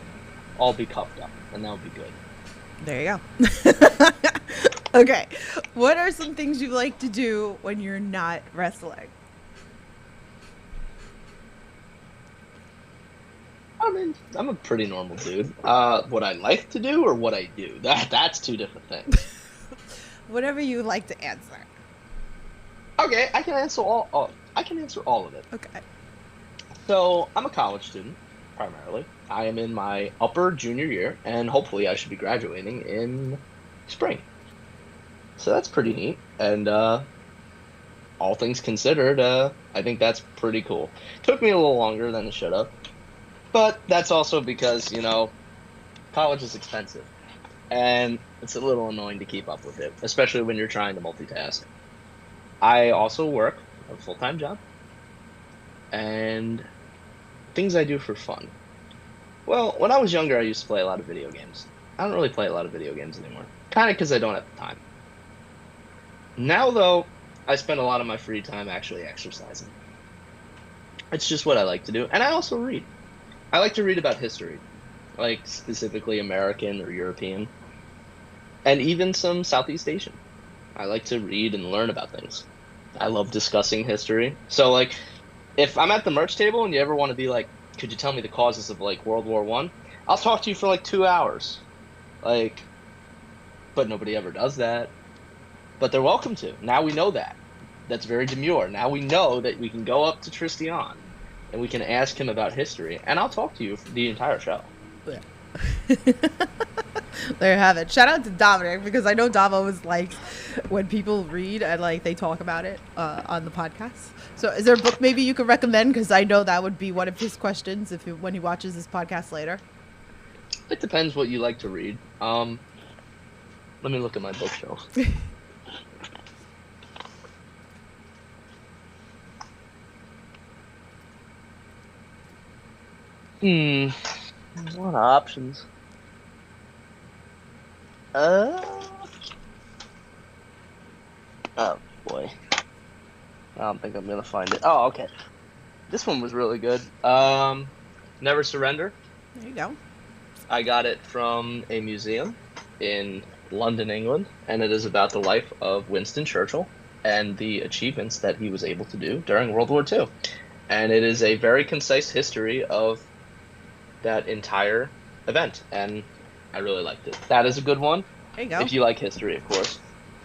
all be cuffed up, and that would be good. There you go. Okay. What are some things you like to do when you're not wrestling? I mean, I'm a pretty normal dude. What I like to do or what I do? That's two different things. Whatever you like to answer. Okay, I can answer all of it. Okay. So, I'm a college student, primarily. I am in my upper junior year, and hopefully I should be graduating in spring. So that's pretty neat, and all things considered, I think that's pretty cool. Took me a little longer than it should have, but that's also because, college is expensive, and it's a little annoying to keep up with it, especially when you're trying to multitask. I also work a full-time job, and things I do for fun. Well, when I was younger, I used to play a lot of video games. I don't really play a lot of video games anymore, kind of because I don't have the time. Now, though, I spend a lot of my free time actually exercising. It's just what I like to do, and I also read. I like to read about history, like specifically American or European, and even some Southeast Asian. I like to read and learn about things. I love discussing history. So, like, if I'm at the merch table and you ever want to be like, could you tell me the causes of, like, World War I? I'll talk to you for, like, 2 hours. Like, but nobody ever does that. But they're welcome to. Now we know that. That's very demure. Now we know that we can go up to Tristian and we can ask him about history, and I'll talk to you for the entire show. Yeah. There you have it. Shout out to Dominic, because I know Dom always likes when people read and like they talk about it on the podcast. So is there a book maybe you could recommend? Because I know that would be one of his questions when he watches this podcast later. It depends what you like to read. Let me look at my bookshelf. What options? Oh boy. I don't think I'm gonna find it. Oh, okay. This one was really good. Never Surrender. There you go. I got it from a museum in London, England, and it is about the life of Winston Churchill and the achievements that he was able to do during World War II. And it is a very concise history of that entire event, and I really liked it. That is a good one. There you go. If you like history, of course.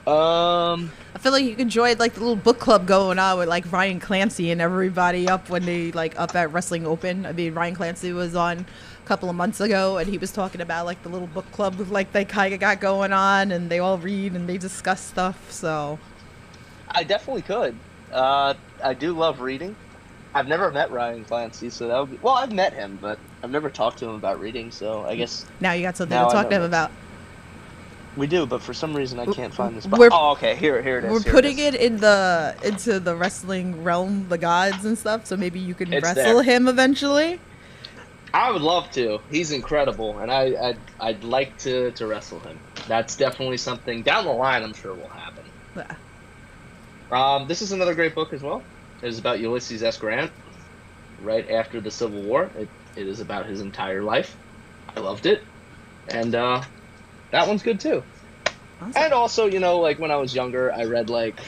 I feel like you could join like the little book club going on with like Ryan Clancy and everybody up when they like up at Wrestling Open. I mean, Ryan Clancy was on a couple of months ago, and he was talking about like the little book club like they kind of got going on, and they all read and they discuss stuff. So I definitely could. I do love reading. I've never met Ryan Clancy, so that would be... Well, I've met him, but I've never talked to him about reading, so I guess... now you got something to talk to him about. We do, but for some reason I can't find this... Oh, okay, here it is. We're putting it into the wrestling realm, the gods and stuff, so maybe you can wrestle him eventually. I would love to. He's incredible, and I'd like to wrestle him. That's definitely something down the line I'm sure will happen. Yeah. This is another great book as well. It is about Ulysses S. Grant, right after the Civil War. It is about his entire life. I loved it. And that one's good too. Awesome. And also, like when I was younger, I read like,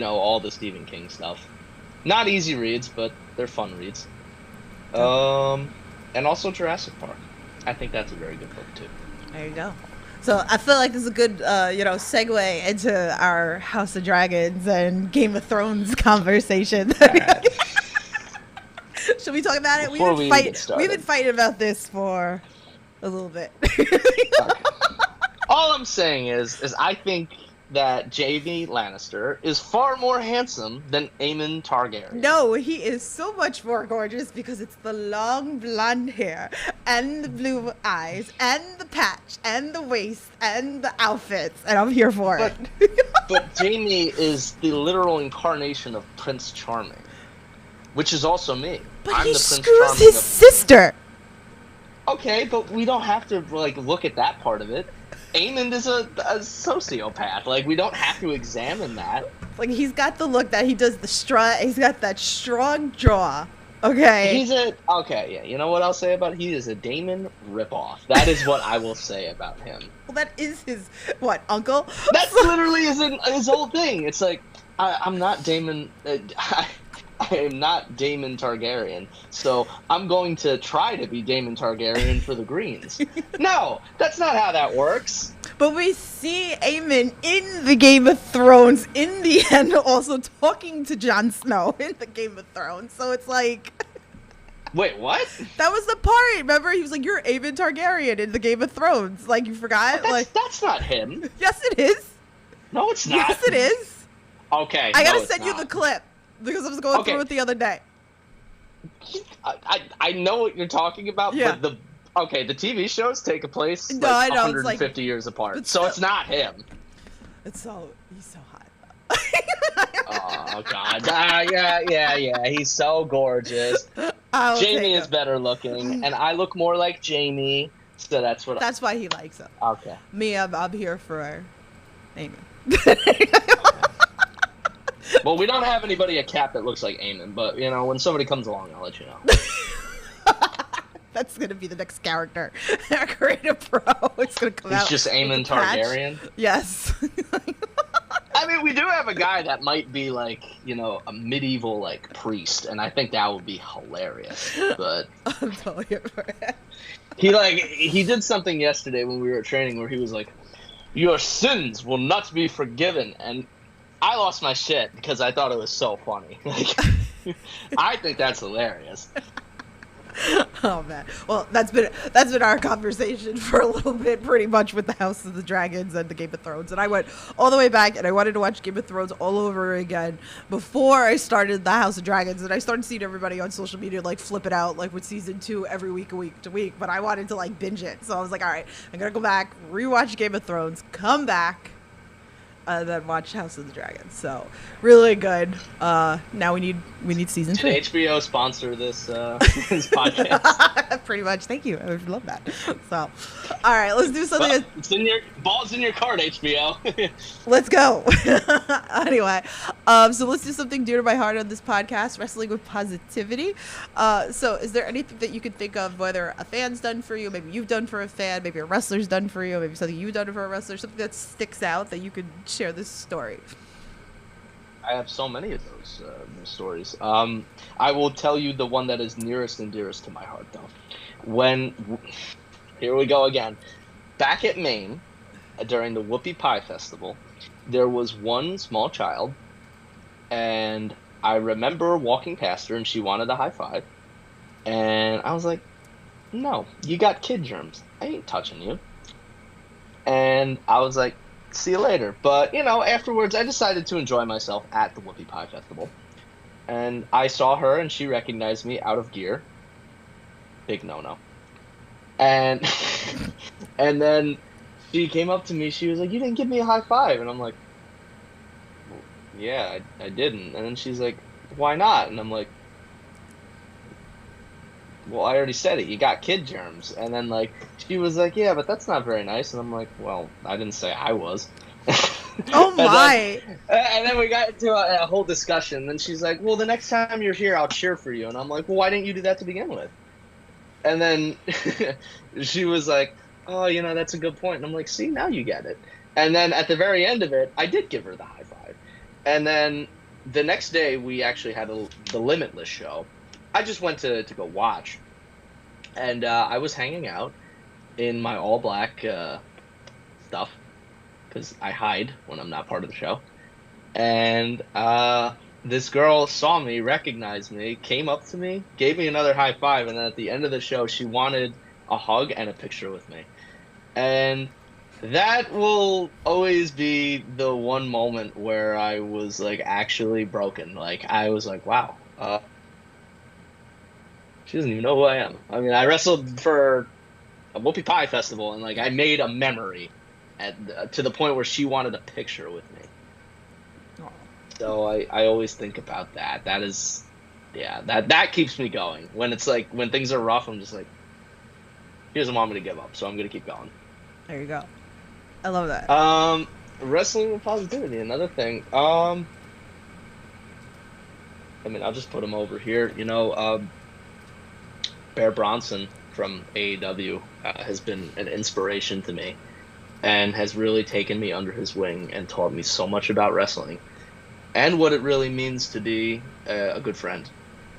all the Stephen King stuff. Not easy reads, but they're fun reads. And also Jurassic Park. I think that's a very good book too. There you go. So I feel like this is a good, segue into our House of Dragons and Game of Thrones conversation. All right. Should we talk about it? Before we get started. We've been fighting about this for a little bit. Okay. All I'm saying is I think that Jaime Lannister is far more handsome than Aemon Targaryen. No, he is so much more gorgeous because it's the long blonde hair and the blue eyes and the patch and the waist and the outfits, and I'm here for it. But Jaime is the literal incarnation of Prince Charming, which is also me. But I'm he the Prince screws Charming his of... sister. Okay, but we don't have to look at that part of it. Aemon is a sociopath. Like, we don't have to examine that. Like, he's got the look that he does the strut. He's got that strong jaw. Okay. Okay, yeah. You know what I'll say about he is a Daemon ripoff. That is what I will say about him. Well, that is his, uncle? That's literally his whole thing. It's like, I'm not Daemon... I am not Daemon Targaryen, so I'm going to try to be Daemon Targaryen for the Greens. No, that's not how that works. But we see Aemon in the Game of Thrones in the end also talking to Jon Snow in the Game of Thrones, so it's like... Wait, what? That was the part, remember? He was like, you're Aemon Targaryen in the Game of Thrones. Like, you forgot? That's not him. Yes, it is. No, it's not. Yes, it is. Okay. I gotta send you the clip. Because I was going Okay. through it the other day. I know what you're talking about, Yeah. but the TV shows take a place No, I know, it's 150 years apart, but so it's not him. He's so hot. Oh God! Yeah. He's so gorgeous. Jaime is better looking, and I look more like Jaime, so that's what. That's why he likes him. Okay. Me, I'm here for Aemon. Well, we don't have anybody at Cap that looks like Aemon, but when somebody comes along, I'll let you know. That's gonna be the next character. Creative Pro. It's gonna come out. He's just Aemon Targaryen. Yes. I mean, we do have a guy that might be like, a medieval priest, and I think that would be hilarious. But I'm totally here for it. he did something yesterday when we were training where he was like, "Your sins will not be forgiven," and I lost my shit because I thought it was so funny. I think that's hilarious. Oh man. Well, that's been our conversation for a little bit, pretty much, with the House of the Dragons and the Game of Thrones. And I went all the way back, and I wanted to watch Game of Thrones all over again before I started the House of Dragons. And I started seeing everybody on social media flip it out with season 2 every week to week. But I wanted to binge it, so I was like, all right, I'm gonna go back, rewatch Game of Thrones, come back, then watch House of the Dragons. So really good. Now we need season 3. Did HBO sponsor this this podcast? Pretty much. Thank you. I would love that. So, all right, let's do something. Well, it's in your balls in your card, HBO. Let's go. Anyway, so let's do something dear to my heart on this podcast, Wrestling with Positivity. So is there anything that you could think of, whether a fan's done for you, maybe you've done for a fan, maybe a wrestler's done for you, maybe something you've done for a wrestler, something that sticks out that you could share this story? I have so many of those stories. I will tell you the one that is nearest and dearest to my heart, though. Here we go again. Back at Maine, during the Whoopie Pie Festival, there was one small child, and I remember walking past her, and she wanted a high five, and I was like, "No, you got kid germs. I ain't touching you." And I was like, "See you later." But, afterwards, I decided to enjoy myself at the Whoopie Pie Festival. And I saw her, and she recognized me out of gear. Big no-no. And and then she came up to me. She was like, "You didn't give me a high five." And I'm like, well, "Yeah, I didn't." And then she's like, "Why not?" And I'm like, "Well, I already said it. You got kid germs." And then, she was like, "Yeah, but that's not very nice." And I'm like, "Well, I didn't say I was." Oh, my. And then we got into a whole discussion. And then she's like, "Well, the next time you're here, I'll cheer for you." And I'm like, "Well, why didn't you do that to begin with?" And then she was like, "Oh, that's a good point." And I'm like, "See, now you get it." And then at the very end of it, I did give her the high five. And then the next day, we actually had the Limitless show. I just went to go watch, and I was hanging out in my all black stuff because I hide when I'm not part of the show. And this girl saw me, recognized me, came up to me, gave me another high five, and then at the end of the show, she wanted a hug and a picture with me. And that will always be the one moment where I was like actually broken. Like I was like, wow, she doesn't even know who I am. I mean, I wrestled for a Whoopie Pie festival, and like I made a memory to the point where she wanted a picture with me. Aw. So I always think about that. That is, yeah, that keeps me going. When it's like when things are rough, I'm just like, he doesn't want me to give up, so I'm gonna keep going. There you go. I love that. Wrestling with positivity, another thing. I mean, I'll just put him over here. You know, Bear Bronson from AEW has been an inspiration to me and has really taken me under his wing and taught me so much about wrestling and what it really means to be a good friend.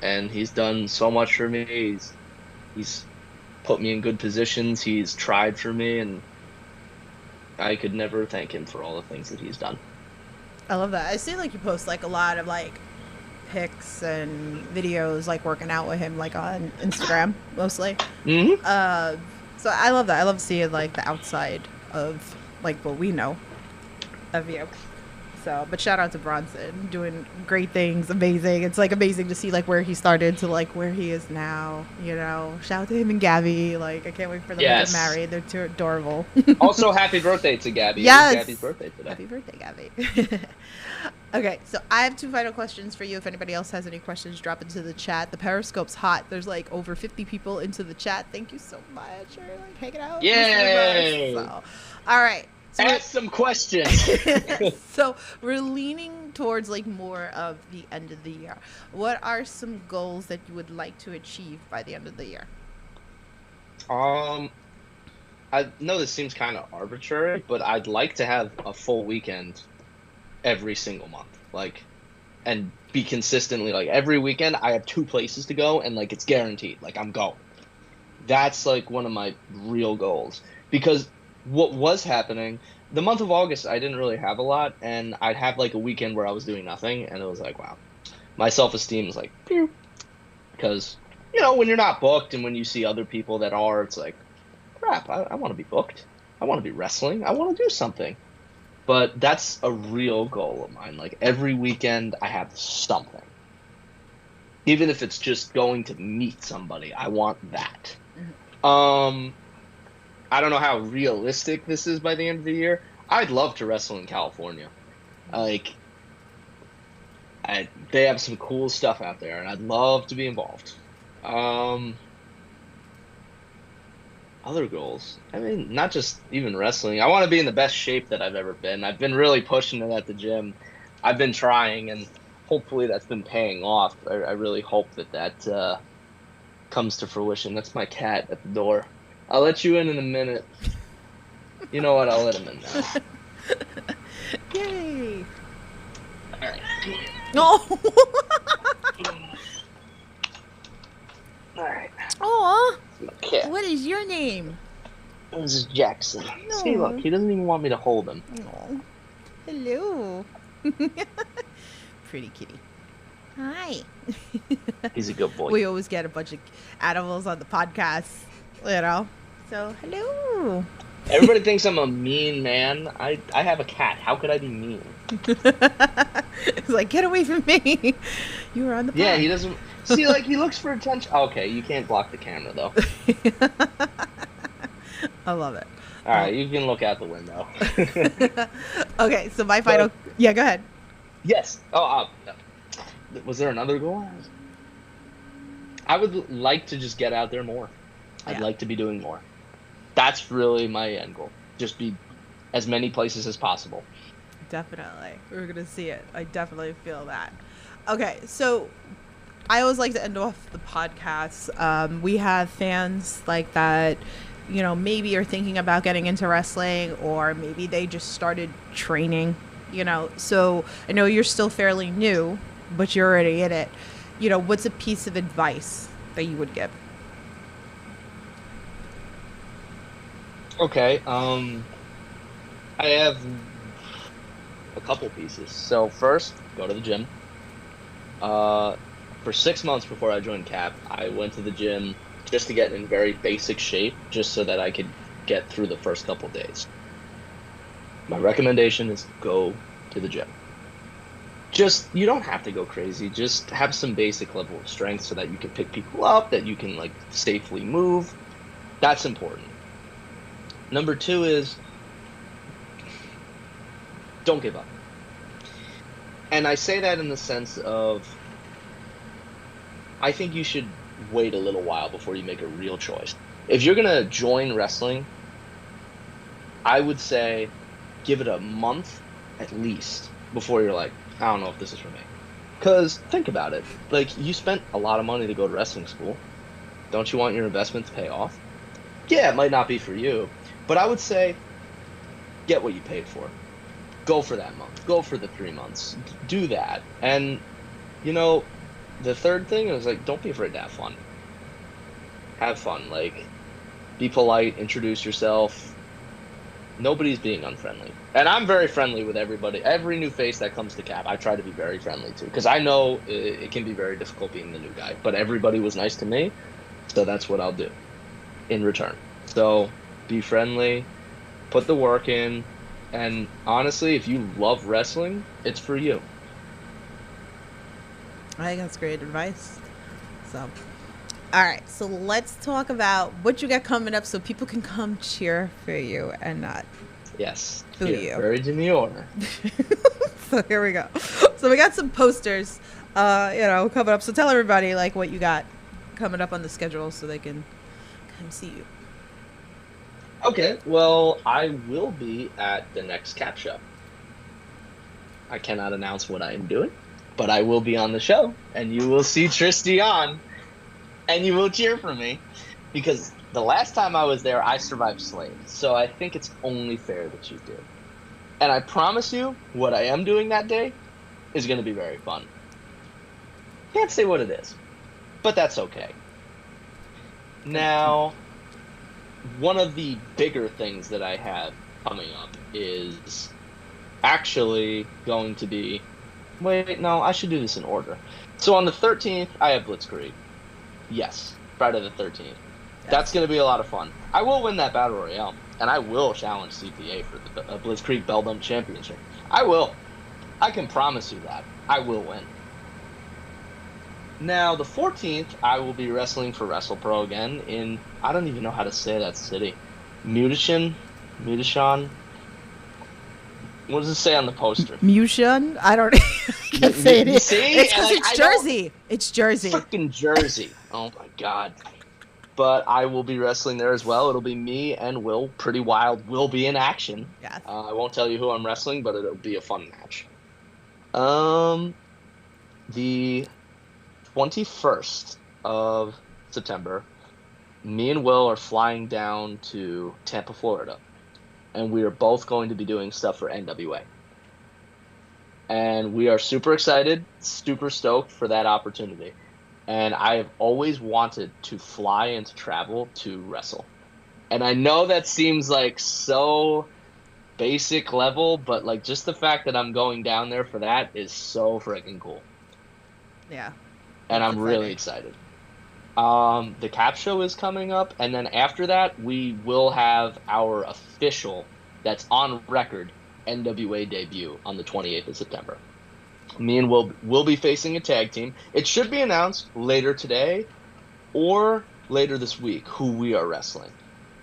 And he's done so much for me. He's put me in good positions. He's tried for me, and I could never thank him for all the things that he's done. I love that. I see like you post like a lot of like pics and videos like working out with him like on Instagram mostly. Mm-hmm. So I love that. I love seeing like the outside of like what we know of you. So, but shout out to Bronson, doing great things, amazing. It's like amazing to see like where he started to like where he is now. You know, shout out to him and Gabby. Like I can't wait for them to get married. They're too adorable. Also, happy birthday to Gabby. Yes, it was Gabby's birthday today. Happy birthday, Gabby. Okay, so I have 2 final questions for you. If anybody else has any questions, drop into the chat. The Periscope's hot. There's like over 50 people into the chat. Thank you so much for like hanging out. Yay! So, all right. So ask some questions. So we're leaning towards like more of the end of the year. What are some goals that you would like to achieve by the end of the year? I know this seems kind of arbitrary, but I'd like to have a full weekend every single month, like, and be consistently like every weekend I have 2 places to go, and like it's guaranteed, like I'm going. That's like one of my real goals, because what was happening the month of August, I didn't really have a lot, and I'd have like a weekend where I was doing nothing, and it was like, wow, my self-esteem is like, pew. Because, you know, when you're not booked and when you see other people that are, it's like, crap, I want to be booked. I want to be wrestling. I want to do something. But that's a real goal of mine. Like every weekend I have something. Even if it's just going to meet somebody, I want that. Mm-hmm. I don't know how realistic this is by the end of the year. I'd love to wrestle in California. Like, they have some cool stuff out there, and I'd love to be involved. Other goals. I mean, not just even wrestling. I want to be in the best shape that I've ever been. I've been really pushing it at the gym. I've been trying, and hopefully that's been paying off. I really hope that comes to fruition. That's my cat at the door. I'll let you in a minute. You know what? I'll let him in now. Yay! All right. No. All right. Aw. My cat. What is your name? This is Jackson. No. See, look, he doesn't even want me to hold him. Oh. Hello. Pretty kitty. Hi. He's a good boy. We always get a bunch of animals on the podcast, you know. So, hello. Everybody thinks I'm a mean man. I have a cat. How could I be mean? It's like, get away from me. You were on the podcast. Yeah, he doesn't... See, like, he looks for attention. Okay, you can't block the camera, though. I love it. All right, you can look out the window. Okay, so my final... Yeah, go ahead. Yes. Oh, was there another goal? I would like to just get out there more. I'd like to be doing more. That's really my end goal. Just be as many places as possible. Definitely. We're going to see it. I definitely feel that. Okay, so I always like to end off the podcast. We have fans like that, you know, maybe are thinking about getting into wrestling, or maybe they just started training, you know. So I know you're still fairly new, but you're already in it. You know, what's a piece of advice that you would give? Okay, I have a couple pieces. So first, go to the gym. For 6 months before I joined CAP, I went to the gym just to get in very basic shape, just so that I could get through the first couple days. My recommendation is go to the gym. Just, you don't have to go crazy. Just have some basic level of strength so that you can pick people up, that you can like safely move. That's important. Number two is don't give up. And I say that in the sense of I think you should wait a little while before you make a real choice. If you're going to join wrestling, I would say give it a month at least before you're like, I don't know if this is for me. Because think about it. Like, you spent a lot of money to go to wrestling school. Don't you want your investment to pay off? Yeah, it might not be for you. But I would say get what you paid for. Go for that month. Go for the 3 months. Do that. And, you know, the third thing is, like, don't be afraid to have fun. Have fun. Like, be polite. Introduce yourself. Nobody's being unfriendly. And I'm very friendly with everybody. Every new face that comes to CAP, I try to be very friendly to. Because I know it can be very difficult being the new guy. But everybody was nice to me, so that's what I'll do in return. So be friendly. Put the work in. And honestly, if you love wrestling, it's for you. I think that's great advice. So, all right. So let's talk about what you got coming up so people can come cheer for you and not Yes. boo you. Very demure. So here we go. So we got some posters, coming up. So tell everybody like what you got coming up on the schedule so they can come see you. Okay, well, I will be at the next CAP show. I cannot announce what I am doing, but I will be on the show, and you will see Tristian, and you will cheer for me, because the last time I was there, I survived slaves, so I think it's only fair that you do. And I promise you, what I am doing that day is going to be very fun. Can't say what it is, but that's okay. Now, one of the bigger things that I have coming up is actually going to be... Wait, no, I should do this in order. So on the 13th, I have Blitzkrieg. Yes, Friday the 13th. Yes. That's going to be a lot of fun. I will win that Battle Royale, and I will challenge CPA for the Blitzkrieg Beldum Championship. I will. I can promise you that. I will win. Now, the 14th, I will be wrestling for WrestlePro again in, I don't even know how to say that city. Mutishan? What does it say on the poster? Mushan? I don't I can't say it. See? It's because it's Jersey. It's Jersey. Freaking Jersey. Oh, my God. But I will be wrestling there as well. It'll be me and Will. Pretty Wild will be in action. Yes. I won't tell you who I'm wrestling, but it'll be a fun match. The 21st of September, me and Will are flying down to Tampa, Florida, and we are both going to be doing stuff for NWA. And we are super excited, super stoked for that opportunity. And I have always wanted to fly and to travel to wrestle. And I know that seems like so basic level, but like just the fact that I'm going down there for that is so freaking cool. Yeah. And I'm really excited. The CAP show is coming up, and then after that, we will have our official, that's on record, NWA debut on the 28th of September. Me and Will be facing a tag team. It should be announced later today or later this week who we are wrestling.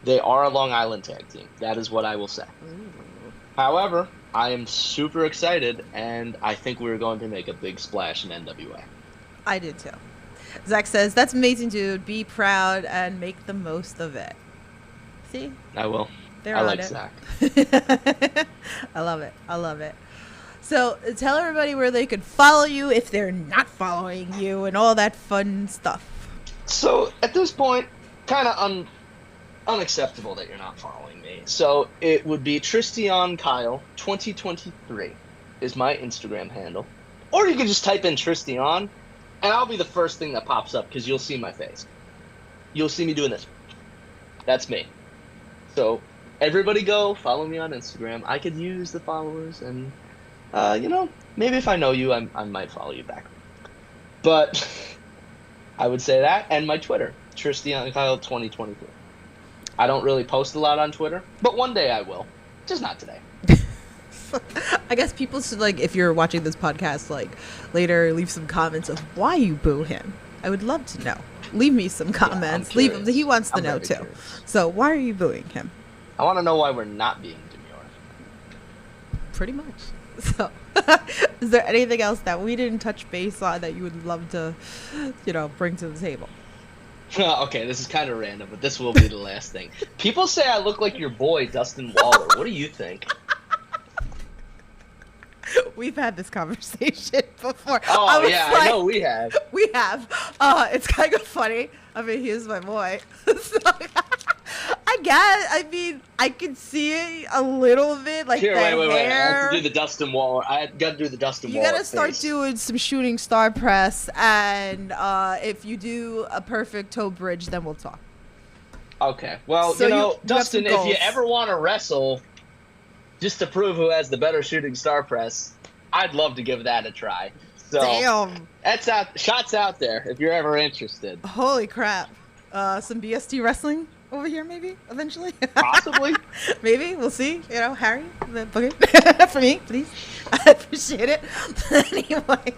They are a Long Island tag team. That is what I will say. Ooh. However, I am super excited, and I think we're going to make a big splash in NWA. I do too. Zach says, that's amazing, dude. Be proud and make the most of it. See? I will. They're I on like it. Zach. I love it. I love it. So tell everybody where they could follow you if they're not following you and all that fun stuff. So at this point, kind of unacceptable that you're not following me. So it would be TristianKyle 2023 is my Instagram handle. Or you can just type in Tristian, and I'll be the first thing that pops up because you'll see my face. You'll see me doing this. That's me. So everybody go follow me on Instagram. I could use the followers, and maybe if I know you, I might follow you back. But I would say that, and my Twitter, TristianKyle 2023. I don't really post a lot on Twitter, but one day I will. Just not today. I guess people should, like, if you're watching this podcast, like, later leave some comments of why you boo him. I would love to know. Leave me some comments. Yeah, Leave. He wants to know too. Curious. So why are you booing him? I want to know why we're not being demure. Pretty much. So, is there anything else that we didn't touch base on that you would love to, bring to the table? Okay, this is kind of random, but this will be the last thing. People say I look like your boy, Dustin Waller. What do you think? We've had this conversation before. Oh, I know we have. We have. It's kind of funny. I mean, he is my boy. So, I can see it a little bit, like Here, the wait. I hair. have to do the Dustin Waller. I got to do the Dustin You Waller gotta start face. doing some shooting star press, and if you do a perfect toe bridge, then we'll talk. Okay. Well, So you have Dustin, some if you goals. ever want to wrestle, just to prove who has the better shooting star press, I'd love to give that a try. So Damn. that's shots out there if you're ever interested. Holy crap. Some BST wrestling over here, maybe, eventually? Possibly. Maybe. We'll see. Harry, the booking. For me, please. I appreciate it. Anyway.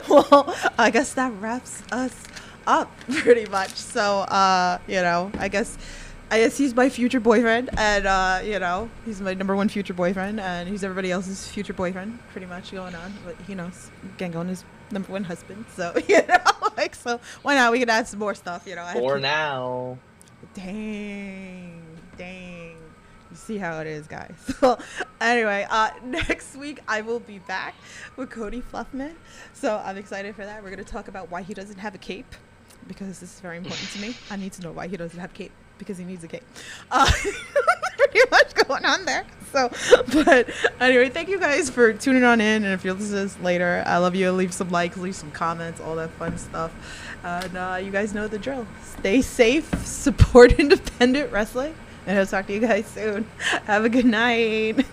Well, I guess that wraps us up pretty much. So, I guess he's my future boyfriend, and he's my number one future boyfriend, and he's everybody else's future boyfriend, pretty much going on. But he knows Gangon is number one husband, so so why not? We can add some more stuff, For now. Dang. You see how it is, guys. So anyway, next week I will be back with Cody Fluffman, so I'm excited for that. We're gonna talk about why he doesn't have a cape, because this is very important to me. I need to know why he doesn't have a cape, because he needs a cape. Pretty much going on there. So, but anyway, thank you guys for tuning on in. And if you'll listen to this later, I love you. Leave some likes, leave some comments, all that fun stuff. And you guys know the drill. Stay safe, support independent wrestling, and I'll talk to you guys soon. Have a good night.